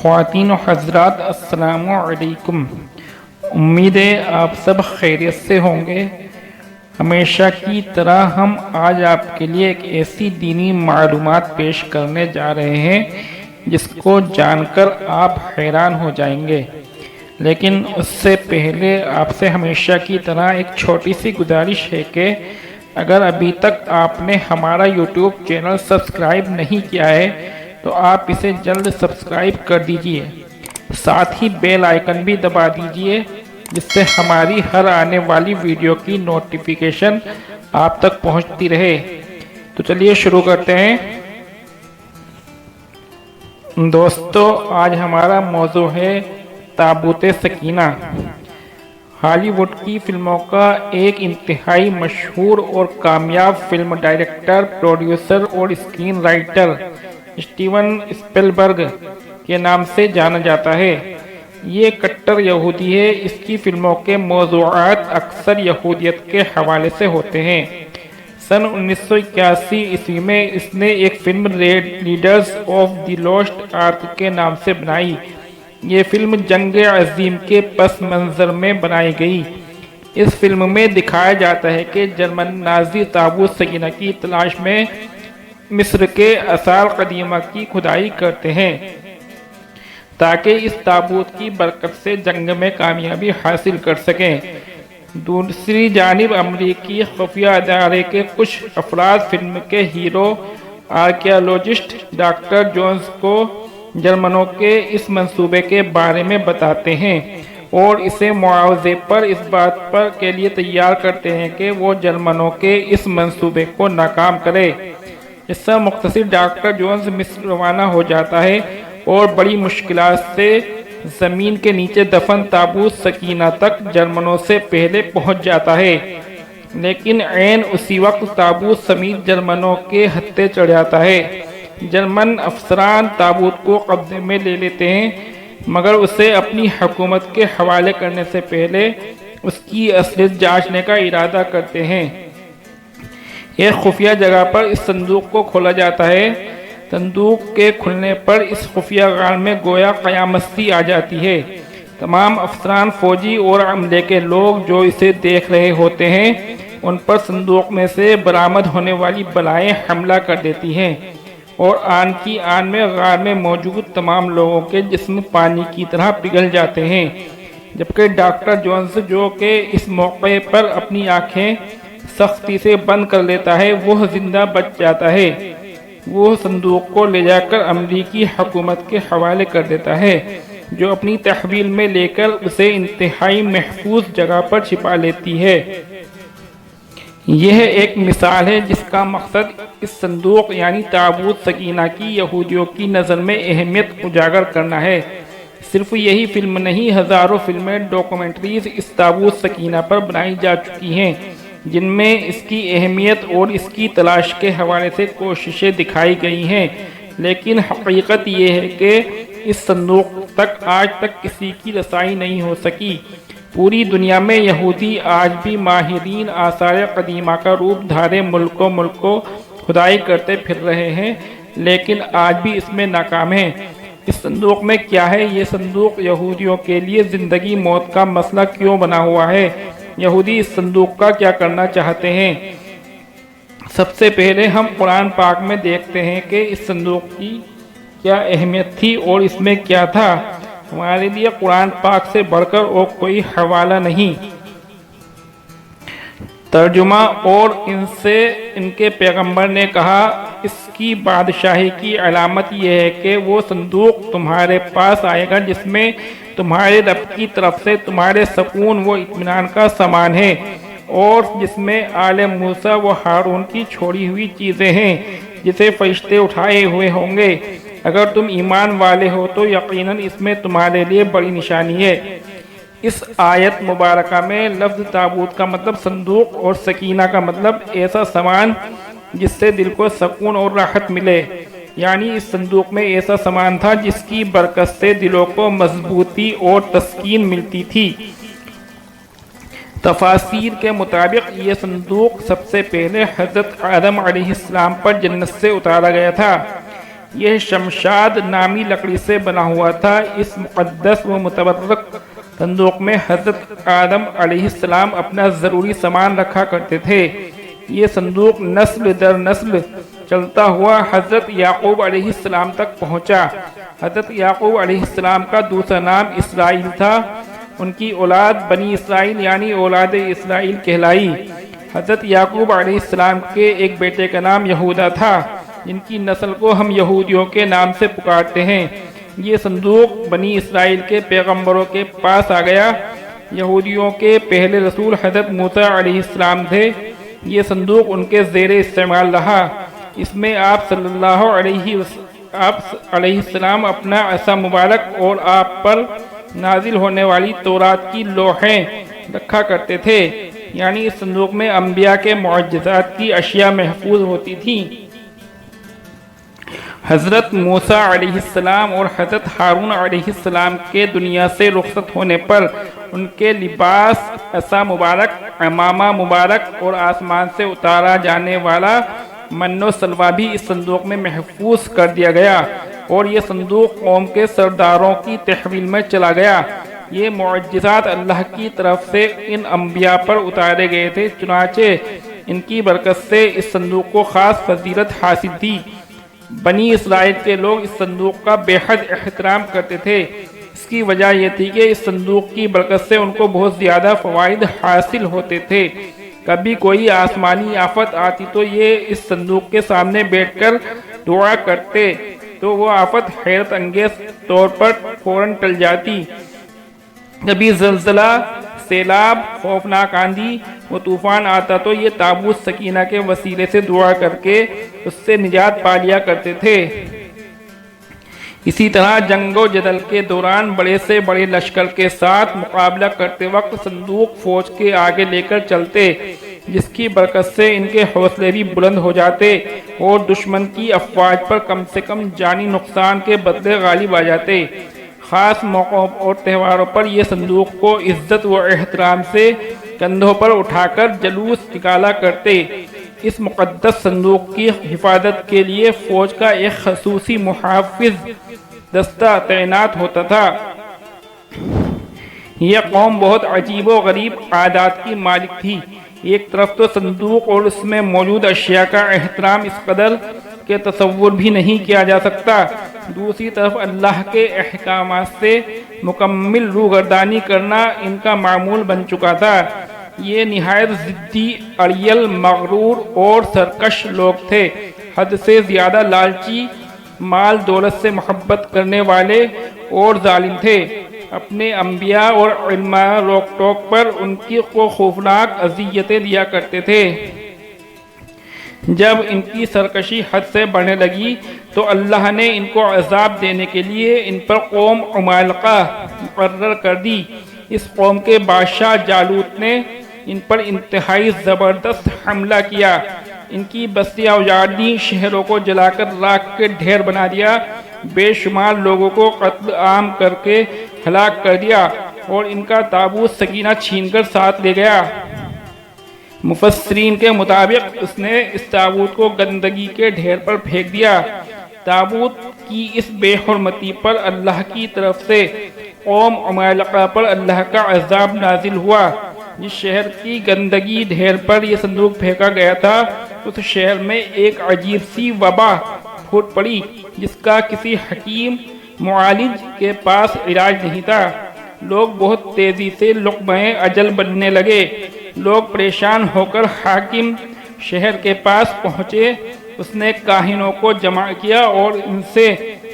خواتین و حضرات السلام علیکم۔ امید ہے آپ سب خیریت سے ہوں گے۔ ہمیشہ کی طرح ہم آج آپ کے لیے ایک ایسی دینی معلومات پیش کرنے جا رہے ہیں جس کو جان کر آپ حیران ہو جائیں گے، لیکن اس سے پہلے آپ سے ہمیشہ کی طرح ایک چھوٹی سی گزارش ہے کہ اگر ابھی تک آپ نے ہمارا یوٹیوب چینل سبسکرائب نہیں کیا ہے تو آپ اسے جلد سبسکرائب کر دیجئے، ساتھ ہی بیل آئیکن بھی دبا دیجئے جس سے ہماری ہر آنے والی ویڈیو کی نوٹیفیکیشن آپ تک پہنچتی رہے۔ تو چلیے شروع کرتے ہیں۔ دوستو، آج ہمارا موضوع ہے تابوت سکینہ۔ ہالی ووڈ کی فلموں کا ایک انتہائی مشہور اور کامیاب فلم ڈائریکٹر، پروڈیوسر اور اسکرین رائٹر اسٹیون اسپیلبرگ کے نام سے جانا جاتا ہے۔ یہ کٹر یہودی ہے۔ اس کی فلموں کے موضوعات اکثر یہودیت کے حوالے سے ہوتے ہیں۔ سن 1981 عیسوی میں اس نے ایک film leaders of the last ark کے نام سے بنائی۔ یہ فلم جنگ عظیم کے پس منظر میں بنائی گئی۔ اس فلم میں دکھایا جاتا ہے کہ جرمن نازی تابوت سکینہ کی تلاش میں مصر کے آثار قدیمہ کی کھدائی کرتے ہیں تاکہ اس تابوت کی برکت سے جنگ میں کامیابی حاصل کر سکیں۔ دوسری جانب امریکی خفیہ ادارے کے کچھ افراد فلم کے ہیرو آرکیالوجسٹ ڈاکٹر جونز کو جرمنوں کے اس منصوبے کے بارے میں بتاتے ہیں اور اسے معاوضے پر اس بات کے لیے تیار کرتے ہیں کہ وہ جرمنوں کے اس منصوبے کو ناکام کرے۔ اس سے مختصر ڈاکٹر جونز مصر روانہ ہو جاتا ہے اور بڑی مشکلات سے زمین کے نیچے دفن تابوت سکینہ تک جرمنوں سے پہلے پہنچ جاتا ہے، لیکن عین اسی وقت تابوت سمیت جرمنوں کے ہتھے چڑھ جاتا ہے۔ جرمن افسران تابوت کو قبضے میں لے لیتے ہیں مگر اسے اپنی حکومت کے حوالے کرنے سے پہلے اس کی اصلیت جانچنے کا ارادہ کرتے ہیں۔ ایک خفیہ جگہ پر اس صندوق کو کھولا جاتا ہے۔ صندوق کے کھلنے پر اس خفیہ غار میں گویا قیامت سی آ جاتی ہے۔ تمام افسران، فوجی اور عملے کے لوگ جو اسے دیکھ رہے ہوتے ہیں ان پر صندوق میں سے برآمد ہونے والی بلائیں حملہ کر دیتی ہیں اور آن کی آن میں غار میں موجود تمام لوگوں کے جسم پانی کی طرح پگھل جاتے ہیں، جبکہ ڈاکٹر جونز جو کہ اس موقع پر اپنی آنکھیں سختی سے بند کر لیتا ہے وہ زندہ بچ جاتا ہے۔ وہ صندوق کو لے جا کر امریکی حکومت کے حوالے کر دیتا ہے جو اپنی تحویل میں لے کر اسے انتہائی محفوظ جگہ پر چھپا لیتی ہے۔ یہ ایک مثال ہے جس کا مقصد اس صندوق یعنی تابوت سکینہ کی یہودیوں کی نظر میں اہمیت اجاگر کرنا ہے۔ صرف یہی فلم نہیں، ہزاروں فلمیں، ڈاکومنٹریز اس تابوت سکینہ پر بنائی جا چکی ہیں جن میں اس کی اہمیت اور اس کی تلاش کے حوالے سے کوششیں دکھائی گئی ہیں، لیکن حقیقت یہ ہے کہ اس صندوق تک آج تک کسی کی رسائی نہیں ہو سکی۔ پوری دنیا میں یہودی آج بھی ماہرین آثار قدیمہ کا روپ دھارے ملکوں کھدائی کرتے پھر رہے ہیں، لیکن آج بھی اس میں ناکام ہیں۔ اس صندوق میں کیا ہے؟ یہ صندوق یہودیوں کے لیے زندگی موت کا مسئلہ کیوں بنا ہوا ہے؟ یہودی اس صندوق کا کیا کرنا چاہتے ہیں؟ سب سے پہلے ہم قرآن پاک میں دیکھتے ہیں کہ اس صندوق کی کیا اہمیت تھی اور اس میں کیا تھا۔ ہمارے لیے قرآن پاک سے بڑھ کر اور کوئی حوالہ نہیں۔ ترجمہ: اور ان سے ان کے پیغمبر نے کہا، اس کی بادشاہی کی علامت یہ ہے کہ وہ صندوق تمہارے پاس آئے گا جس میں تمہارے رب کی طرف سے تمہارے سکون و اطمینان کا سامان ہے اور جس میں آل موسیٰ و ہارون کی چھوڑی ہوئی چیزیں ہیں جسے فرشتے اٹھائے ہوئے ہوں گے۔ اگر تم ایمان والے ہو تو یقیناً اس میں تمہارے لیے بڑی نشانی ہے۔ اس آیت مبارکہ میں لفظ تابوت کا مطلب صندوق اور سکینہ کا مطلب ایسا سامان جس سے دل کو سکون اور راحت ملے، یعنی اس صندوق میں ایسا سامان تھا جس کی برکت سے دلوں کو مضبوطی اور تسکین ملتی تھی۔ تفاسیر کے مطابق یہ صندوق سب سے پہلے حضرت آدم علیہ السلام پر جنت سے اتارا گیا تھا۔ یہ شمشاد نامی لکڑی سے بنا ہوا تھا۔ اس مقدس و متبرک صندوق میں حضرت آدم علیہ السلام اپنا ضروری سامان رکھا کرتے تھے۔ یہ صندوق نسل در نسل چلتا ہوا حضرت یعقوب علیہ السلام تک پہنچا۔ حضرت یعقوب علیہ السلام کا دوسرا نام اسرائیل تھا۔ ان کی اولاد بنی اسرائیل یعنی اولاد اسرائیل کہلائی۔ حضرت یعقوب علیہ السلام کے ایک بیٹے کا نام یہودا تھا، جن کی نسل کو ہم یہودیوں کے نام سے پکارتے ہیں۔ یہ صندوق بنی اسرائیل کے پیغمبروں کے پاس آ گیا۔ یہودیوں کے پہلے رسول حضرت موسیٰ علیہ السلام تھے۔ یہ صندوق ان کے زیر استعمال رہا۔ اس میں آپ صلی اللہ علیہ السلام اپنا عصا مبارک اور آپ پر نازل ہونے والی تورات کی لوحیں رکھا کرتے تھے، یعنی اس صندوق میں انبیاء کے معجزات کی اشیاء محفوظ ہوتی تھیں۔ حضرت موسیٰ علیہ السلام اور حضرت ہارون علیہ السلام کے دنیا سے رخصت ہونے پر ان کے لباس، عصا مبارک، عمامہ مبارک اور آسمان سے اتارا جانے والا من و سلوہ بھی اس صندوق میں محفوظ کر دیا گیا، اور یہ صندوق قوم کے سرداروں کی تحویل میں چلا گیا۔ یہ معجزات اللہ کی طرف سے ان انبیاء پر اتارے گئے تھے، چنانچہ ان کی برکت سے اس صندوق کو خاص فضیلت حاصل تھی۔ بنی اسرائیل کے لوگ اس صندوق کا بے حد احترام کرتے تھے۔ اس کی وجہ یہ تھی کہ اس صندوق کی برکت سے ان کو بہت زیادہ فوائد حاصل ہوتے تھے۔ کبھی کوئی آسمانی آفت آتی تو یہ اس صندوق کے سامنے بیٹھ کر دعا کرتے تو وہ آفت حیرت انگیز طور پر فوراً ٹل جاتی۔ کبھی زلزلہ، سیلاب، خوفناک آندھی و طوفان آتا تو یہ تابوت سکینہ کے وسیلے سے دعا کر کے اس سے نجات پا لیا کرتے تھے۔ اسی طرح جنگ و جدل کے دوران بڑے سے بڑے لشکر کے ساتھ مقابلہ کرتے وقت صندوق فوج کے آگے لے کر چلتے، جس کی برکت سے ان کے حوصلے بھی بلند ہو جاتے اور دشمن کی افواج پر کم سے کم جانی نقصان کے بدلے غالب آ جاتے۔ خاص موقعوں اور تہواروں پر یہ صندوق کو عزت و احترام سے کندھوں پر اٹھا کر جلوس نکالا کرتے۔ اس مقدس صندوق کی حفاظت کے لیے فوج کا ایک خصوصی محافظ دستہ تعینات ہوتا تھا۔ یہ قوم بہت عجیب و غریب عادات کی مالک تھی۔ ایک طرف تو صندوق اور اس میں موجود اشیاء کا احترام اس قدر کہ تصور بھی نہیں کیا جا سکتا، دوسری طرف اللہ کے احکامات سے مکمل روگردانی کرنا ان کا معمول بن چکا تھا۔ یہ نہایت ضدی، اڑیل، مغرور اور سرکش لوگ تھے، حد سے زیادہ لالچی، مال دولت سے محبت کرنے والے اور ظالم تھے۔ اپنے انبیاء اور علماء روک ٹوک پر ان کی کو خوفناک اذیتیں دیا کرتے تھے۔ جب ان کی سرکشی حد سے بڑھنے لگی تو اللہ نے ان کو عذاب دینے کے لیے ان پر قوم عمالقہ مقرر کر دی۔ اس قوم کے بادشاہ جالوت نے ان پر انتہائی زبردست حملہ کیا، ان کی بستیاں اجاڑ دیں، شہروں کو جلا کر راکھ کے ڈھیر بنا دیا، بے شمار لوگوں کو قتل عام کر کے ہلاک کر دیا اور ان کا تابوت سکینہ چھین کر ساتھ لے گیا۔ مفسرین کے مطابق اس نے اس تابوت کو گندگی کے ڈھیر پر پھینک دیا۔ تابوت کی اس بے حرمتی پر اللہ کی طرف سے قوم عمالقہ پر اللہ کا عذاب نازل ہوا۔ جس شہر کی گندگی ڈھیر پر یہ صندوق پھینکا گیا تھا، اس شہر میں ایک عجیب سی وبا پھوٹ پڑی جس کا کسی حکیم معالج کے پاس علاج نہیں تھا۔ لوگ بہت تیزی سے لقمۂ اجل بننے لگے۔ لوگ پریشان ہو کر حاکم شہر کے پاس پہنچے۔ اس نے کاہنوں کو جمع کیا اور ان سے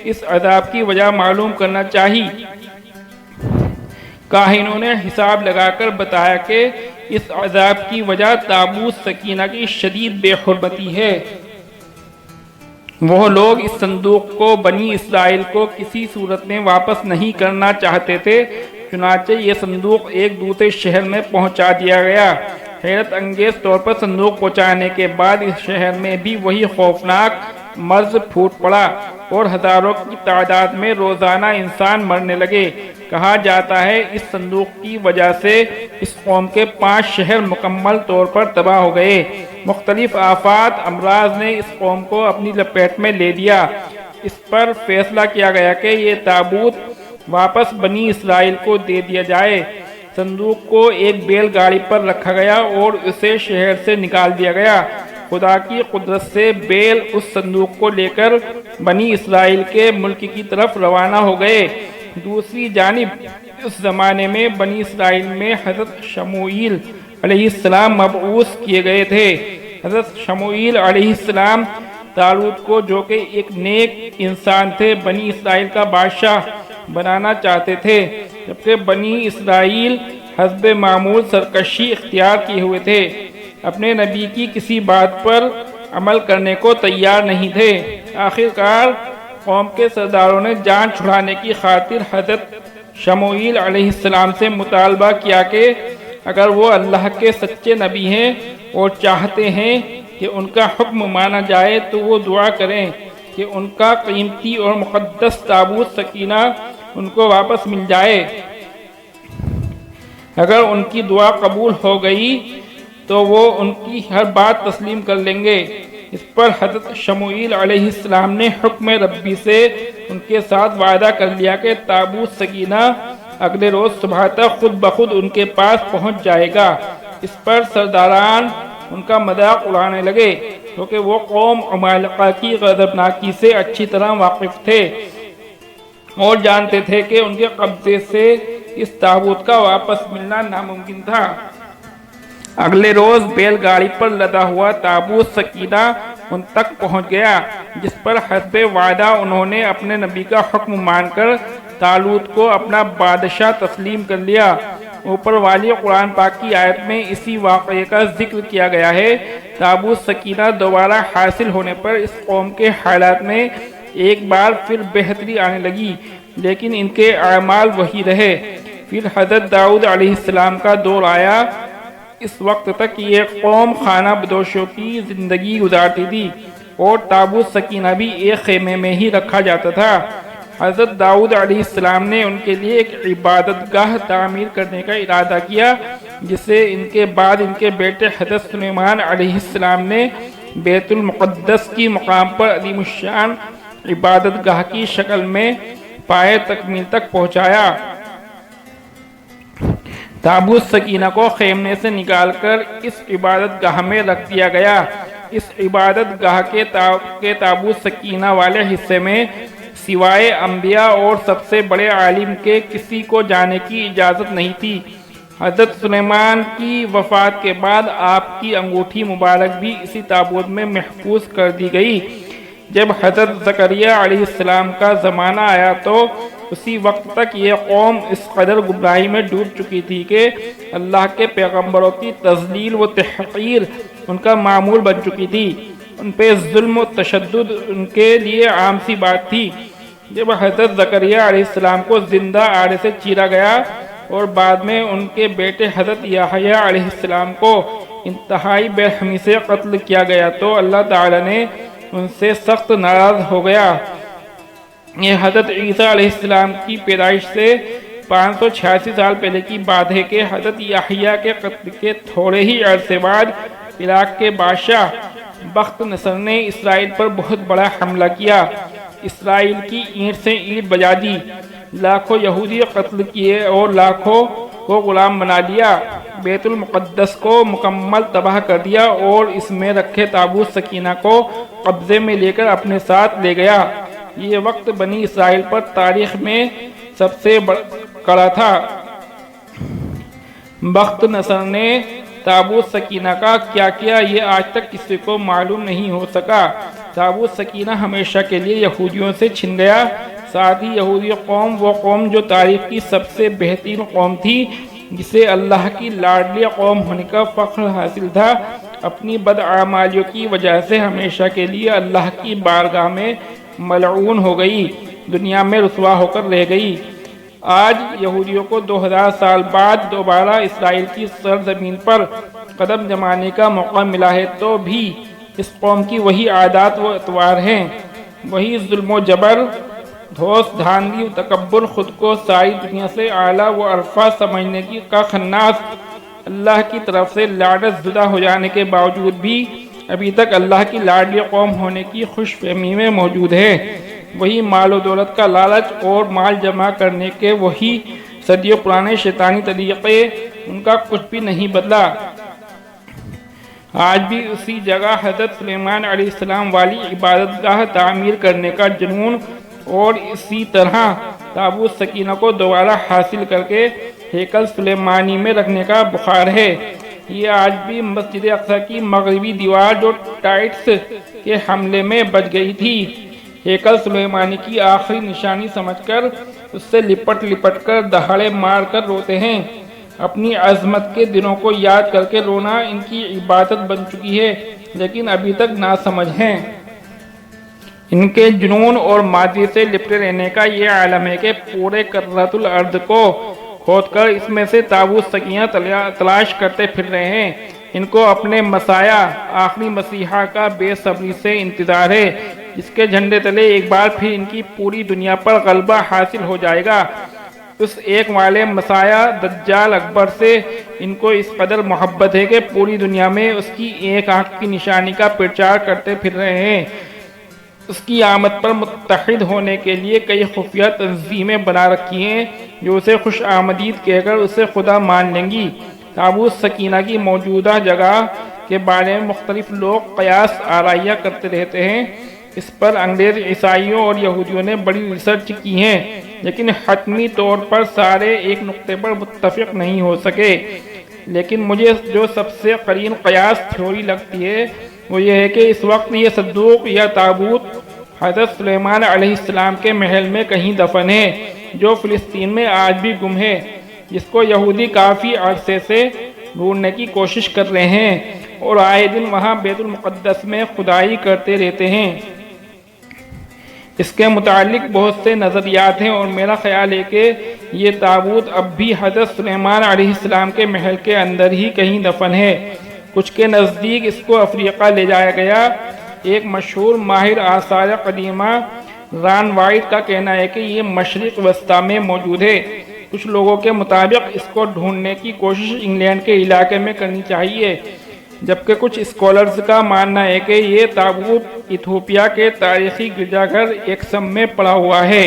اس عذاب کی وجہ معلوم کرنا چاہی۔ کاہنوں نے حساب لگا کر بتایا کہ اس عذاب کی وجہ تابوت سکینہ کی شدید بے حرمتی ہے۔ وہ لوگ اس صندوق کو بنی اسرائیل کو کسی صورت میں واپس نہیں کرنا چاہتے تھے، چنانچہ یہ صندوق ایک دوسرے شہر میں پہنچا دیا گیا۔ حیرت انگیز طور پر صندوق پہنچانے کے بعد اس شہر میں بھی وہی خوفناک مرض پھوٹ پڑا اور ہزاروں کی تعداد میں روزانہ انسان مرنے لگے۔ کہا جاتا ہے اس صندوق کی وجہ سے اس قوم کے 5 شہر مکمل طور پر تباہ ہو گئے۔ مختلف آفات، امراض نے اس قوم کو اپنی لپیٹ میں لے لیا۔ اس پر فیصلہ کیا گیا کہ یہ تابوت واپس بنی اسرائیل کو دے دیا جائے۔ صندوق کو ایک بیل گاڑی پر رکھا گیا اور اسے شہر سے نکال دیا گیا۔ خدا کی قدرت سے بیل اس صندوق کو لے کر بنی اسرائیل کے ملک کی طرف روانہ ہو گئے۔ دوسری جانب اس زمانے میں بنی اسرائیل میں حضرت شموئیل علیہ السلام مبعوث کیے گئے تھے۔ حضرت شموئیل علیہ السلام طالوت کو، جو کہ ایک نیک انسان تھے، بنی اسرائیل کا بادشاہ بنانا چاہتے تھے، جبکہ بنی اسرائیل حسب معمول سرکشی اختیار کیے ہوئے تھے، اپنے نبی کی کسی بات پر عمل کرنے کو تیار نہیں تھے۔ آخر کار قوم کے سرداروں نے جان چھڑانے کی خاطر حضرت شموئیل علیہ السلام سے مطالبہ کیا کہ اگر وہ اللہ کے سچے نبی ہیں اور چاہتے ہیں کہ ان کا حکم مانا جائے تو وہ دعا کریں کہ ان کا قیمتی اور مقدس تابوت سکینہ ان کو واپس مل جائے۔ اگر ان کی دعا قبول ہو گئی تو وہ ان کی ہر بات تسلیم کر لیں گے۔ اس پر حضرت شموئیل علیہ السلام نے حکم ربی سے ان کے ساتھ وعدہ کر لیا کہ تابوت سکینہ اگلے روز صبح تک خود بخود ان کے پاس پہنچ جائے گا۔ اس پر سرداران ان کا مذاق اڑانے لگے، کیونکہ وہ قوم عمالقہ کی غضبناکی سے اچھی طرح واقف تھے اور جانتے تھے کہ ان کے قبضے سے اس تابوت کا واپس ملنا ناممکن تھا۔ اگلے روز بیل گاڑی پر لدا ہوا تابوت سکینہ ان تک پہنچ گیا، جس پر حسب وعدہ انہوں نے اپنے نبی کا حکم مان کر طالوت کو اپنا بادشاہ تسلیم کر لیا۔ اوپر والی قرآن پاک کی آیت میں اسی واقعے کا ذکر کیا گیا ہے۔ تابوت سکینہ دوبارہ حاصل ہونے پر اس قوم کے حالات میں ایک بار پھر بہتری آنے لگی، لیکن ان کے اعمال وہی رہے۔ پھر حضرت داؤد علیہ السلام کا دور آیا۔ اس وقت تک یہ قوم خانہ بدوشوں کی زندگی گزارتی تھی اور تابوت سکینہ بھی ایک خیمے میں ہی رکھا جاتا تھا۔ حضرت داؤد علیہ السلام نے ان کے لیے ایک عبادت گاہ تعمیر کرنے کا ارادہ کیا، جسے ان کے بعد ان کے بیٹے حضرت سلیمان علیہ السلام نے بیت المقدس کی مقام پر عظیم الشان عبادت گاہ کی شکل میں پائے تکمیل تک پہنچایا۔ تابوت سکینہ کو خیمے سے نکال کر اس عبادت گاہ میں رکھ دیا گیا۔ اس عبادت گاہ کے تابوت سکینہ والے حصے میں سوائے انبیاء اور سب سے بڑے عالم کے کسی کو جانے کی اجازت نہیں تھی۔ حضرت سلیمان کی وفات کے بعد آپ کی انگوٹھی مبارک بھی اسی تابوت میں محفوظ کر دی گئی۔ جب حضرت زکریا علیہ السلام کا زمانہ آیا تو اسی وقت تک یہ قوم اس قدر گمراہی میں ڈوب چکی تھی کہ اللہ کے پیغمبروں کی تذلیل و تحقیر ان کا معمول بن چکی تھی۔ ان پہ ظلم و تشدد ان کے لیے عام سی بات تھی۔ جب حضرت زکریا علیہ السلام کو زندہ آڑے سے چیرا گیا اور بعد میں ان کے بیٹے حضرت یحییٰ علیہ السلام کو انتہائی بے رحمی سے قتل کیا گیا تو اللہ تعالی نے ان سے سخت ناراض ہو گیا۔ یہ حضرت عیسیٰ علیہ السلام کی پیدائش سے 586 سال پہلے کی بات ہے کہ حضرت یحییٰ کے قتل کے تھوڑے ہی عرصے بعد عراق کے بادشاہ بخت نصر نے اسرائیل پر بہت بڑا حملہ کیا۔ اسرائیل کی اینٹ سے اینٹ بجا دی، لاکھوں یہودی قتل کیے اور لاکھوں کو غلام بنا لیا، بیت المقدس کو مکمل تباہ کر دیا اور اس میں رکھے تابوت سکینہ کو قبضے میں لے کر اپنے ساتھ لے گیا۔ یہ وقت بنی اسرائیل پر تاریخ میں سب سے کڑا تھا۔ بخت نصر نے تابوت سکینہ کا کیا کیا یہ آج تک کسی کو معلوم نہیں ہو سکا۔ تابوت سکینہ ہمیشہ کے لیے یہودیوں سے چھن گیا۔ ساتھ ہی یہودی قوم، وہ قوم جو تاریخ کی سب سے بہترین قوم تھی، جسے اللہ کی لاڈلی قوم ہونے کا فخر حاصل تھا، اپنی بدعمالیوں کی وجہ سے ہمیشہ کے لیے اللہ کی بارگاہ میں ملعون ہو گئی، دنیا میں رسوا ہو کر رہ گئی۔ آج یہودیوں کو 2000 سال بعد دوبارہ اسرائیل کی سرزمین پر قدم جمانے کا موقع ملا ہے تو بھی اس قوم کی وہی عادات و اطوار ہیں، وہی ظلم و جبر، دھوس دھاندلی و تکبر، خود کو ساری دنیا سے اعلیٰ و ارفع سمجھنے کا خناس، اللہ کی طرف سے لعنت زدہ ہو جانے کے باوجود بھی ابھی تک اللہ کی لاڈلی قوم ہونے کی خوش فہمی میں موجود ہے۔ وہی مال و دولت کا لالچ اور مال جمع کرنے کے وہی صدیوں پرانے شیطانی طریقے، ان کا کچھ بھی نہیں بدلا۔ آج بھی اسی جگہ حضرت سلیمان علیہ السلام والی عبادت گاہ تعمیر کرنے کا جنون، اور اسی طرح تابوت سکینہ کو دوبارہ حاصل کر کے ہیکل سلیمانی میں رکھنے کا بخار ہے۔ یہ آج بھی مسجد اقصی کی مغربی دیوار جو ٹائٹس کے حملے میں بچ گئی تھی، ہیکل سلیمانی کی آخری نشانی سمجھ کر اس سے لپٹ کر دہاڑے مار کر روتے ہیں۔ اپنی عظمت کے دنوں کو یاد کر کے رونا ان کی عبادت بن چکی ہے، لیکن ابھی تک ناسمجھ ہیں۔ ان کے جنون اور ماضی سے لپٹے رہنے کا یہ عالم ہے کہ پورے کرۃ الارض کو کھود کر اس میں سے تابوت سکینہ تلاش کرتے پھر رہے ہیں۔ ان کو اپنے مسیح آخری مسیحا کا بے صبری سے انتظار ہے، جس کے جھنڈے تلے ایک بار پھر ان کی پوری دنیا پر غلبہ حاصل ہو جائے گا۔ اس ایک والے مسیح دجال اکبر سے ان کو اس قدر محبت ہے کہ پوری دنیا میں اس کی ایک آنکھ کی نشانی کا پرچار کرتے پھر رہے ہیں۔ اس کی آمد پر متحد ہونے کے لیے کئی خفیہ تنظیمیں بنا رکھی ہیں جو اسے خوش آمدید کہہ کر اسے خدا مان لیں گی۔ تابوت سکینہ کی موجودہ جگہ کے بارے میں مختلف لوگ قیاس آرائیاں کرتے رہتے ہیں۔ اس پر انگریز، عیسائیوں اور یہودیوں نے بڑی ریسرچ کی ہے، لیکن حتمی طور پر سارے ایک نقطے پر متفق نہیں ہو سکے۔ لیکن مجھے جو سب سے قرین قیاس تھیوری لگتی ہے وہ یہ ہے کہ اس وقت یہ صندوق یا تابوت حضرت سلیمان علیہ السلام کے محل میں کہیں دفن ہے، جو فلسطین میں آج بھی گم ہے، جس کو یہودی کافی عرصے سے ڈھونڈنے کی کوشش کر رہے ہیں اور آئے دن وہاں بیت المقدس میں کھدائی کرتے رہتے ہیں۔ اس کے متعلق بہت سے نظریات ہیں، اور میرا خیال ہے کہ یہ تابوت اب بھی حضرت سلیمان علیہ السلام کے محل کے اندر ہی کہیں دفن ہے۔ کچھ کے نزدیک اس کو افریقہ لے جایا گیا۔ ایک مشہور ماہر آثار قدیمہ ران وائٹ کا کہنا ہے کہ یہ مشرق وسطی میں موجود ہے۔ کچھ لوگوں کے مطابق اس کو ڈھونڈنے کی کوشش انگلینڈ کے علاقے میں کرنی چاہیے، جبکہ کچھ اسکالرز کا ماننا ہے کہ یہ تابوت ایتھوپیا کے تاریخی گرجا گھر ایکسم میں پڑا ہوا ہے۔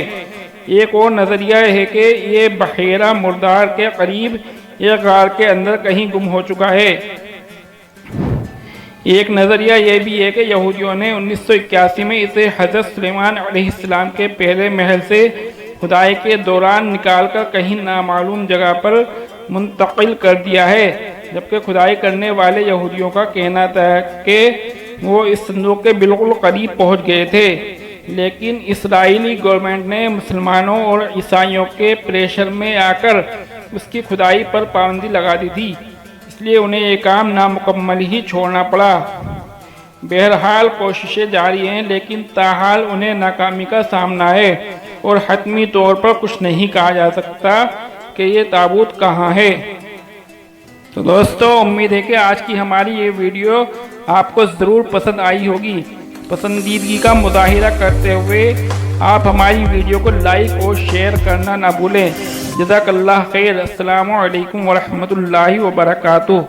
ایک اور نظریہ ہے کہ یہ بحیرہ مردار کے قریب ایک غار کے اندر کہیں گم ہو چکا ہے۔ ایک نظریہ یہ بھی ہے کہ یہودیوں نے 1981 میں اسے حضرت سلیمان علیہ السلام کے پہلے محل سے کھدائی کے دوران نکال کر کہیں نامعلوم جگہ پر منتقل کر دیا ہے، جبکہ کھدائی کرنے والے یہودیوں کا کہنا تھا کہ وہ اس صندوق کے بالکل قریب پہنچ گئے تھے، لیکن اسرائیلی گورنمنٹ نے مسلمانوں اور عیسائیوں کے پریشر میں آ کر اس کی کھدائی پر پابندی لگا دی تھی، اس لیے انہیں یہ کام نامکمل ہی چھوڑنا پڑا۔ بہرحال کوششیں جاری ہیں، لیکن تاحال انہیں ناکامی کا سامنا ہے، اور حتمی طور پر کچھ نہیں کہا جا سکتا کہ یہ تابوت کہاں ہے۔ تو دوستو، امید ہے کہ آج کی ہماری یہ ویڈیو آپ کو ضرور پسند آئی ہوگی۔ پسندیدگی کا مظاہرہ کرتے ہوئے آپ ہماری ویڈیو کو لائک اور شیئر کرنا نہ بھولیں۔ جزاک اللہ خیر۔ السلام علیکم ورحمۃ اللہ وبرکاتہ۔